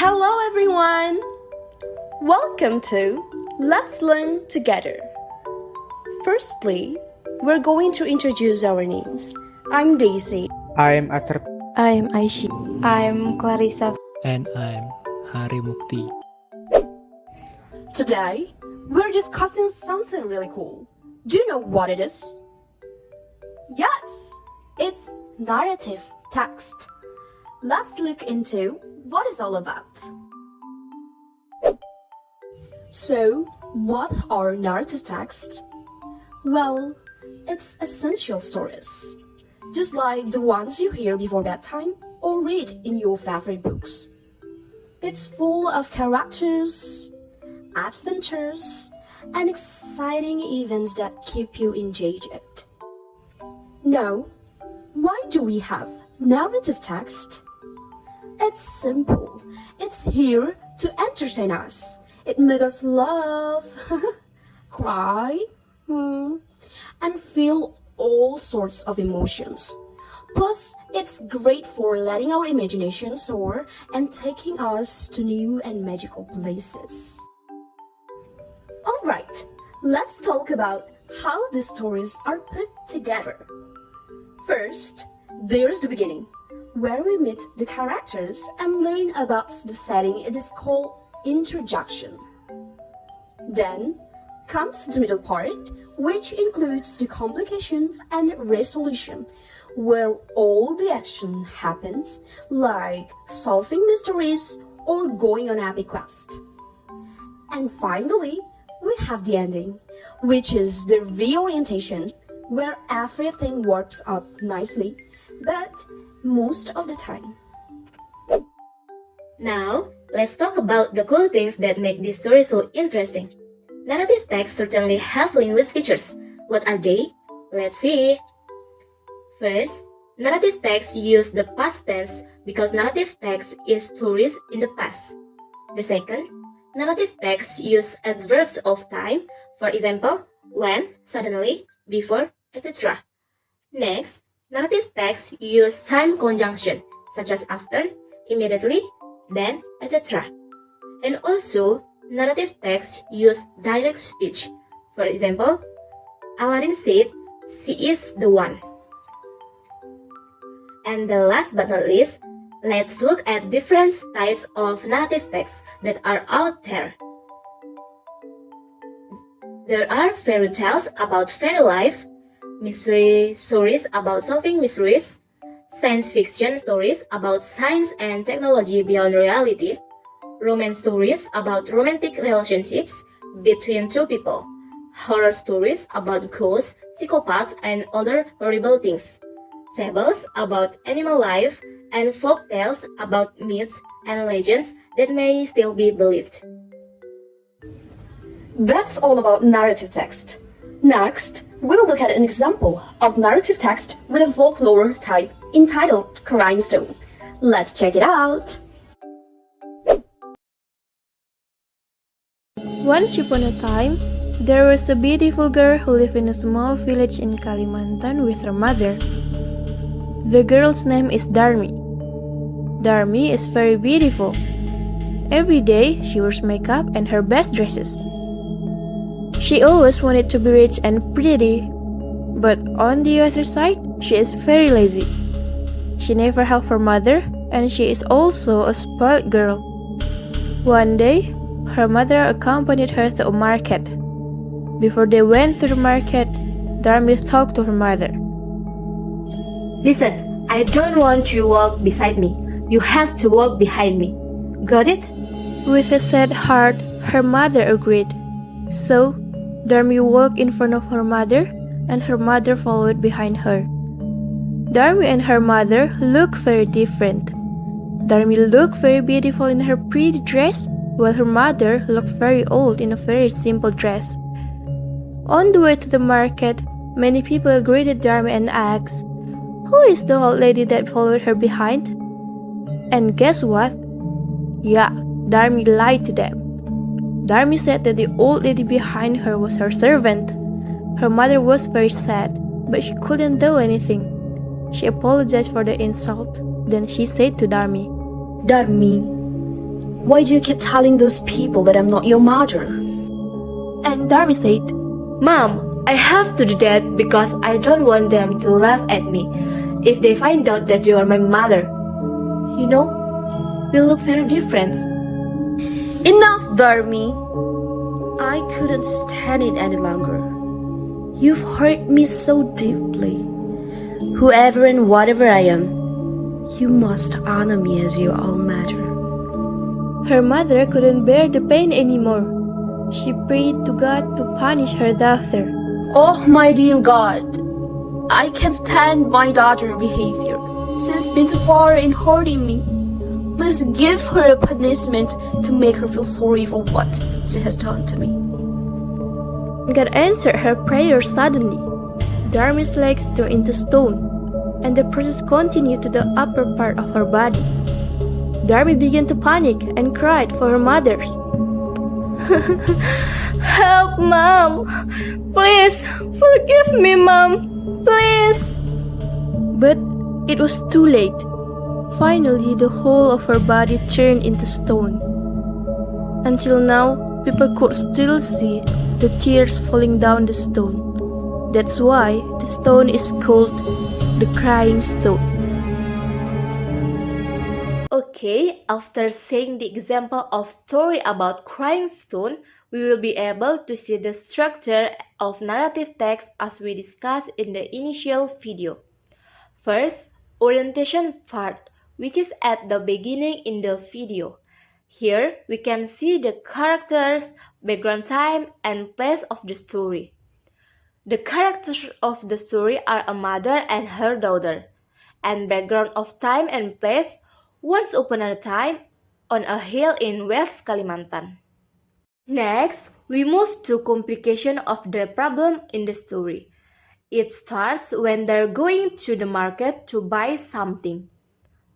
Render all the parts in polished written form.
Hello everyone! Welcome to Let's Learn Together. Firstly, we're going to introduce our names. I'm Daisy. I'm Atar. I'm Aishi. I'm Clarissa. And I'm Hari Mukti. Today, we're discussing something really cool. Do you know what it is? Yes, it's narrative text. Let's look into what it's all about. So, what are narrative texts? Well, it's essential stories, just like the ones you hear before bedtime or read in your favorite books. It's full of characters, adventures, and exciting events that keep you engaged. Now, why do we have narrative text? It's simple. It's here to entertain us. It makes us laugh, cry, and feel all sorts of emotions. Plus, it's great for letting our imagination soar and taking us to new and magical places. Alright, let's talk about how these stories are put together. First, there's the beginning, where we meet the characters and learn about the setting. It is called introduction. Then comes the middle part, which includes the complication and resolution, where all the action happens, like solving mysteries or going on epic quest. And finally, we have the ending, which is the reorientation, where everything works up nicely, but most of the time. Now, let's talk about the cool things that make this story so interesting. Narrative texts certainly have linguistic features. What are they? Let's see. First, narrative texts use the past tense because narrative text is stories in the past. The second, narrative texts use adverbs of time, for example, when, suddenly, before, etc. Next, narrative texts use time conjunction, such as after, immediately, then, etc. And also, narrative texts use direct speech. For example, Aladdin said, "She is the one." And the last but not least, let's look at different types of narrative texts that are out there. There are fairy tales about fairy life, mystery stories about solving mysteries, science fiction stories about science and technology beyond reality, romance stories about romantic relationships between two people, horror stories about ghosts, psychopaths, and other horrible things, fables about animal life, and folk tales about myths and legends that may still be believed. That's all about narrative text. Next, we will look at an example of narrative text with a folklore type entitled Rhinestone. Let's check it out. Once upon a time, there was a beautiful girl who lived in a small village in Kalimantan with her mother. The girl's name is Darmi. Darmi is very beautiful. Every day, she wears makeup and her best dresses. She always wanted to be rich and pretty, but on the other side, she is very lazy. She never helped her mother, and she is also a spoiled girl. One day, her mother accompanied her to a market. Before they went to the market, Darmi talked to her mother. Listen, I don't want you to walk beside me. You have to walk behind me. Got it? With a sad heart, her mother agreed. So, Darmi walked in front of her mother, and her mother followed behind her. Darmi and her mother looked very different. Darmi looked very beautiful in her pretty dress, while her mother looked very old in a very simple dress. On the way to the market, many people greeted Darmi and asked, "Who is the old lady that followed her behind?" And guess what? Yeah, Darmi lied to them. Darmi said that the old lady behind her was her servant. Her mother was very sad, but she couldn't do anything. She apologized for the insult. Then she said to Darmi, Darmi, Why do you keep telling those people that I'm not your mother? And Darby said, Mom, I have to do that because I don't want them to laugh at me if they find out that you are my mother. You know, we look very different. Enough, Darmi. I couldn't stand it any longer. You've hurt me so deeply. Whoever and whatever I am, you must honor me as your own mother. her mother couldn't bear the pain anymore. She prayed to God to punish her daughter. Oh, my dear God, I can't stand my daughter's behavior. She's been too far in hurting me. Please give her a punishment to make her feel sorry for what she has done to me. God answered her prayer suddenly. Darmi's legs turned into stone, and the process continued to the upper part of her body. Darmi began to panic and cried for her mothers. Help, Mom! Please, forgive me, Mom! Please! But it was too late. Finally, the whole of her body turned into stone. Until now, people could still see the tears falling down the stone. That's why the stone is called the crying stone. Okay, after seeing the example of story about crying stone, we will be able to see the structure of narrative text as we discussed in the initial video. First, orientation part, which is at the beginning in the video. Here, we can see the characters, background time, and place of the story. The characters of the story are a mother and her daughter, and background of time and place, once upon a time, on a hill in West Kalimantan. Next, we move to complication of the problem in the story. It starts when they're going to the market to buy something.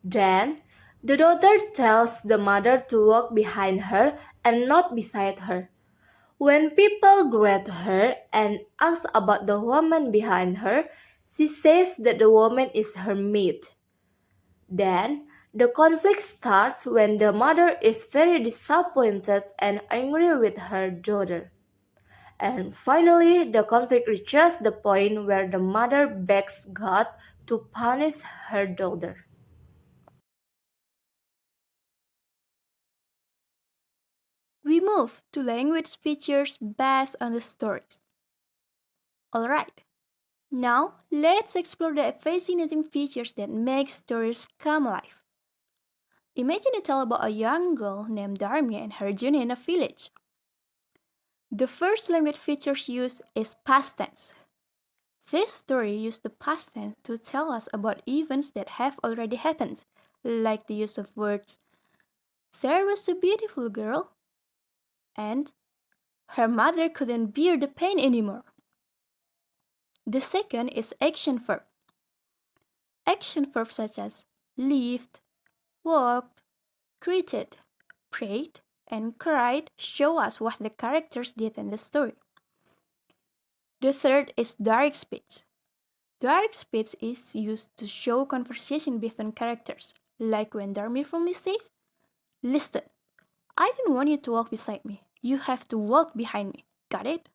Then, the daughter tells the mother to walk behind her and not beside her. When people greet her and ask about the woman behind her, she says that the woman is her maid. Then, the conflict starts when the mother is very disappointed and angry with her daughter. And finally, the conflict reaches the point where the mother begs God to punish her daughter. We move to language features based on the stories. Alright, now let's explore the fascinating features that make stories come alive. Imagine a tale about a young girl named Darmi and her journey in a village. The first language features used is past tense. This story used the past tense to tell us about events that have already happened, like the use of words, "There was a beautiful girl," and "Her mother couldn't bear the pain anymore." The second is action verb. Action verbs such as lived, walked, greeted, prayed, and cried show us what the characters did in the story. The third is direct speech. Direct speech is used to show conversation between characters, like when Darmi firmly says, "Listen, I don't want you to walk beside me. You have to walk behind me. Got it?"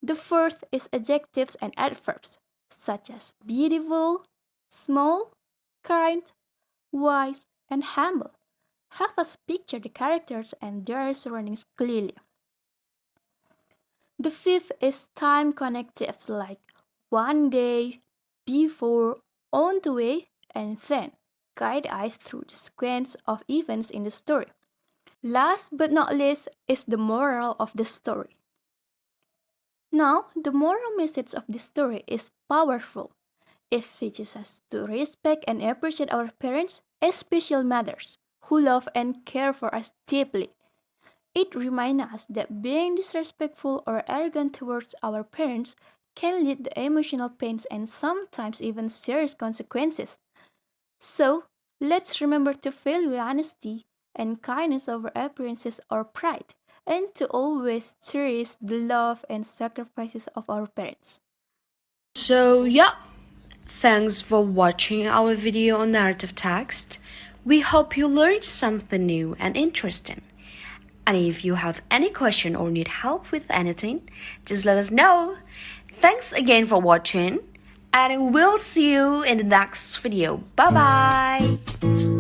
The fourth is adjectives and adverbs, such as beautiful, small, kind, wise, and humble. Help us picture the characters and their surroundings clearly. The fifth is time connectives like one day, before, on the way, and then guide us through the sequence of events in the story. Last but not least is the moral of the story. Now, the moral message of this story is powerful. It teaches us to respect and appreciate our parents, especially mothers, who love and care for us deeply. It reminds us that being disrespectful or arrogant towards our parents can lead to emotional pains and sometimes even serious consequences. So, let's remember to value honesty and kindness over appearances or pride, and to always cherish the love and sacrifices of our parents. So, yeah, thanks for watching our video on narrative text. We hope you learned something new and interesting. And if you have any question or need help with anything, just let us know. Thanks again for watching, and we'll see you in the next video. Bye bye!